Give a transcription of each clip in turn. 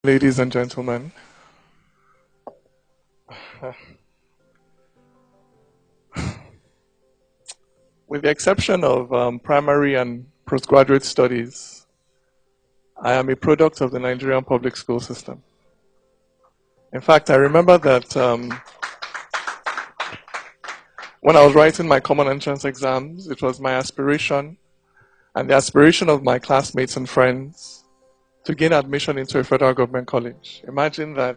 Ladies and gentlemen, with the exception of primary and postgraduate studies, I am a product of the Nigerian public school system. In fact, I remember that when I was writing my common entrance exams, it was my aspiration and the aspiration of my classmates and friends to gain admission into a federal government college. Imagine that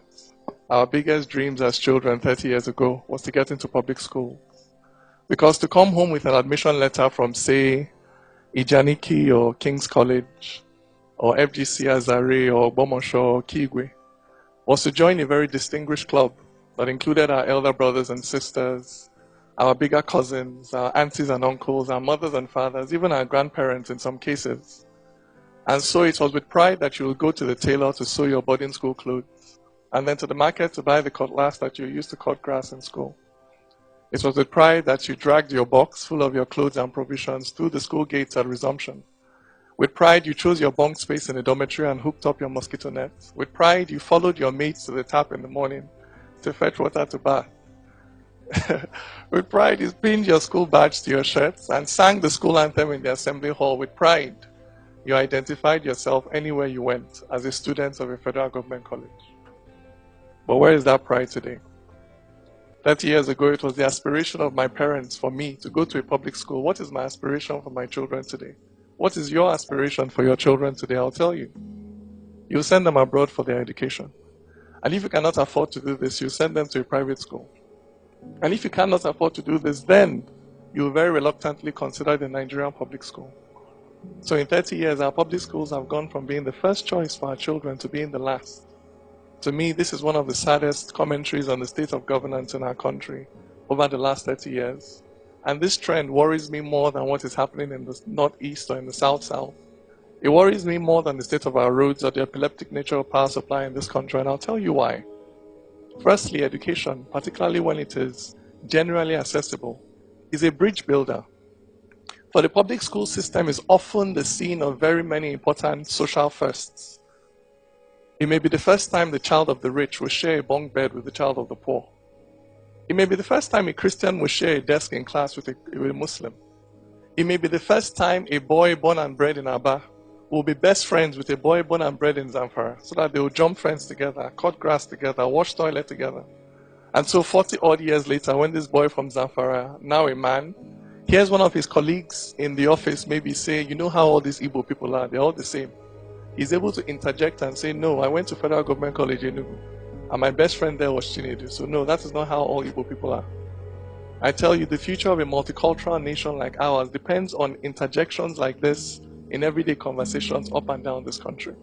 our biggest dreams as children 30 years ago was to get into public school. Because to come home with an admission letter from, say, Ijaniki or King's College or FGC Azare or Bomosho or Kigwe was to join a very distinguished club that included our elder brothers and sisters, our bigger cousins, our aunties and uncles, our mothers and fathers, even our grandparents in some cases. And so it was with pride that you would go to the tailor to sew your boarding school clothes, and then to the market to buy the cutlass that you used to cut grass in school. It was with pride that you dragged your box full of your clothes and provisions through the school gates at resumption. With pride, you chose your bunk space in a dormitory and hooked up your mosquito nets. With pride, you followed your mates to the tap in the morning to fetch water to bath. With pride, you pinned your school badge to your shirts and sang the school anthem in the assembly hall. With pride, you identified yourself anywhere you went as a student of a federal government college. But where is that pride today? 30 years ago, it was the aspiration of my parents for me to go to a public school. What is my aspiration for my children today? What is your aspiration for your children today? I'll tell you. You send them abroad for their education. And if you cannot afford to do this, you send them to a private school. And if you cannot afford to do this, then you will very reluctantly consider the Nigerian public school. So in 30 years, our public schools have gone from being the first choice for our children to being the last. To me, this is one of the saddest commentaries on the state of governance in our country over the last 30 years. And this trend worries me more than what is happening in the northeast or in the south-south. It worries me more than the state of our roads or the epileptic nature of power supply in this country, and I'll tell you why. Firstly, education, particularly when it is generally accessible, is a bridge builder. For the public school system is often the scene of very many important social firsts. It may be the first time the child of the rich will share a bunk bed with the child of the poor. It may be the first time a Christian will share a desk in class with a Muslim. It may be the first time a boy born and bred in Aba will be best friends with a boy born and bred in Zamfara, so that they will jump fence together, cut grass together, wash toilet together. And so 40 odd years later, when this boy from Zamfara, now a man, hears one of his colleagues in the office maybe say, you know how all these Igbo people are, they're all the same. He's able to interject and say, no, I went to Federal Government College in Enugu, and my best friend there was Chinedu. So no, that is not how all Igbo people are. I tell you, the future of a multicultural nation like ours depends on interjections like this in everyday conversations up and down this country.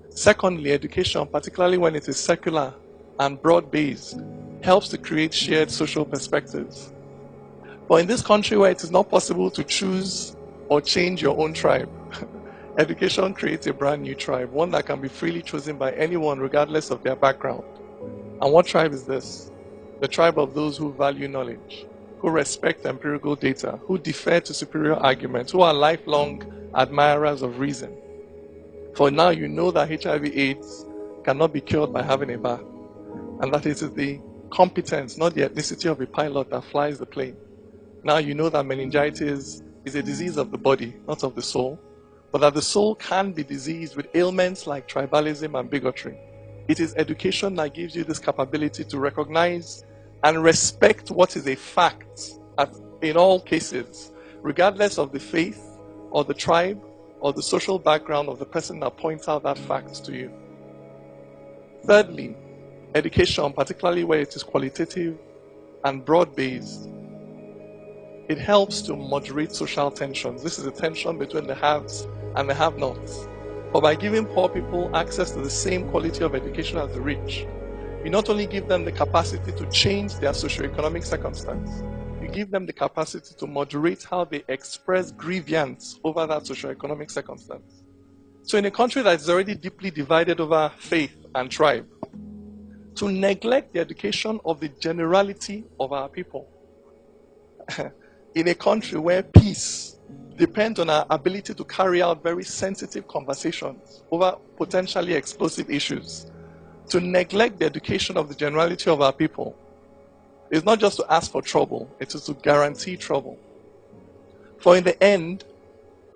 Secondly, education, particularly when it is secular and broad-based, helps to create shared social perspectives. But in this country where it is not possible to choose or change your own tribe, education creates a brand new tribe, one that can be freely chosen by anyone regardless of their background. And what tribe is this? The tribe of those who value knowledge, who respect empirical data, who defer to superior arguments, who are lifelong admirers of reason. For now you know that HIV/AIDS cannot be cured by having a bath, and that it is the competence, not the ethnicity of a pilot that flies the plane. Now you know that meningitis is a disease of the body, not of the soul, but that the soul can be diseased with ailments like tribalism and bigotry. It is education that gives you this capability to recognize and respect what is a fact in all cases, regardless of the faith or the tribe or the social background of the person that points out that fact to you. Thirdly, education, particularly where it is qualitative and broad-based, it helps to moderate social tensions. This is a tension between the haves and the have-nots. But by giving poor people access to the same quality of education as the rich, you not only give them the capacity to change their socioeconomic circumstance, you give them the capacity to moderate how they express grievance over that socioeconomic circumstance. So in a country that is already deeply divided over faith and tribe, to neglect the education of the generality of our people, in a country where peace depend on our ability to carry out very sensitive conversations over potentially explosive issues. To neglect the education of the generality of our people is not just to ask for trouble, it is to guarantee trouble. For in the end,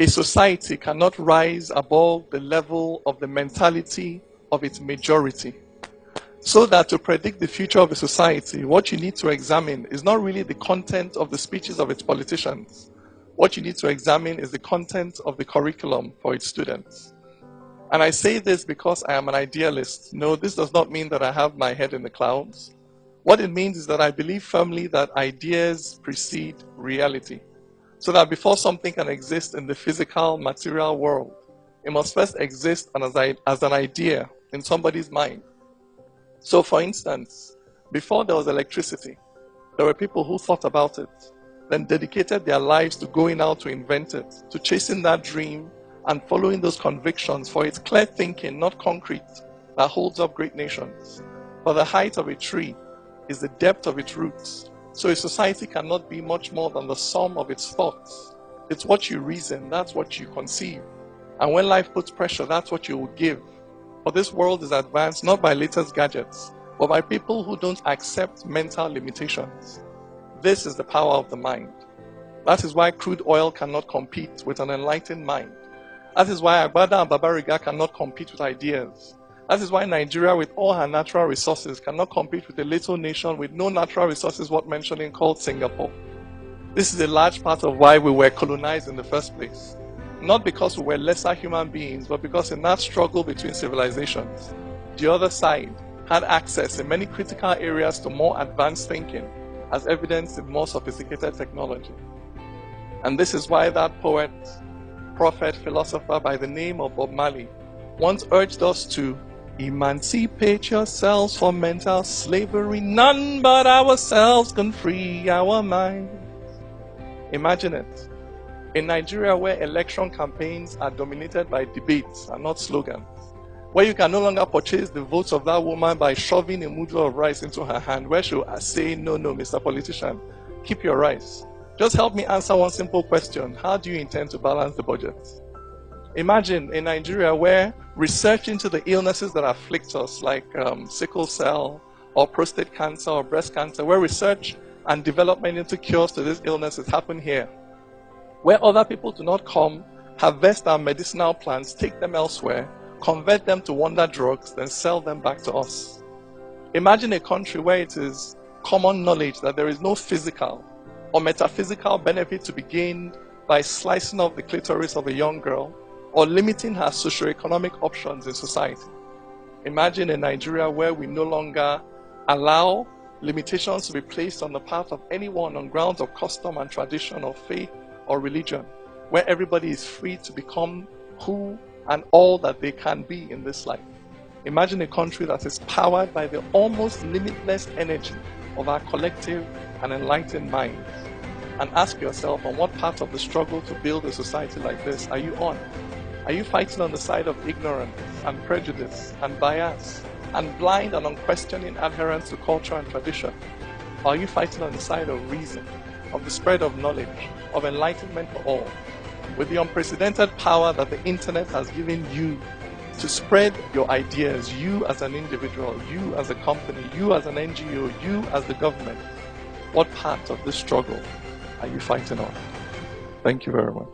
a society cannot rise above the level of the mentality of its majority. So that to predict the future of a society, what you need to examine is not really the content of the speeches of its politicians. What you need to examine is the content of the curriculum for its students. And I say this because I am an idealist. No, this does not mean that I have my head in the clouds. What it means is that I believe firmly that ideas precede reality. So that before something can exist in the physical, material world, it must first exist as an idea in somebody's mind. So for instance, before there was electricity, there were people who thought about it, then dedicated their lives to going out to invent it, to chasing that dream and following those convictions, for it's clear thinking, not concrete, that holds up great nations. For the height of a tree is the depth of its roots. So a society cannot be much more than the sum of its thoughts. It's what you reason, that's what you conceive. And when life puts pressure, that's what you will give. For this world is advanced not by latest gadgets, but by people who don't accept mental limitations. This is the power of the mind. That is why crude oil cannot compete with an enlightened mind. That is why Agbada and Babariga cannot compete with ideas. That is why Nigeria, with all her natural resources, cannot compete with a little nation with no natural resources worth mentioning called Singapore. This is a large part of why we were colonized in the first place. Not because we were lesser human beings, but because in that struggle between civilizations, the other side had access in many critical areas to more advanced thinking, as evidenced in more sophisticated technology. And this is why that poet, prophet, philosopher by the name of Bob Marley once urged us to emancipate yourselves from mental slavery. None but ourselves can free our minds. Imagine it. In Nigeria, where election campaigns are dominated by debates and not slogans, where you can no longer purchase the votes of that woman by shoving a mudu of rice into her hand, where she'll say, no, Mr. Politician, keep your rice. Just help me answer one simple question. How do you intend to balance the budget? Imagine in Nigeria where research into the illnesses that afflict us, like sickle cell or prostate cancer or breast cancer, where research and development into cures to these illnesses happen here, where other people do not come, harvest our medicinal plants, take them elsewhere, convert them to wonder drugs, then sell them back to us. Imagine a country where it is common knowledge that there is no physical or metaphysical benefit to be gained by slicing off the clitoris of a young girl or limiting her socioeconomic options in society. Imagine a Nigeria where we no longer allow limitations to be placed on the path of anyone on grounds of custom and tradition or faith or religion, where everybody is free to become who and all that they can be in this life. Imagine a country that is powered by the almost limitless energy of our collective and enlightened minds. And ask yourself, on what part of the struggle to build a society like this are you on? Are you fighting on the side of ignorance and prejudice and bias and blind and unquestioning adherence to culture and tradition? Or are you fighting on the side of reason, of the spread of knowledge, of enlightenment for all, with the unprecedented power that the internet has given you to spread your ideas, you as an individual, you as a company, you as an NGO, you as the government? What part of this struggle are you fighting on? Thank you very much.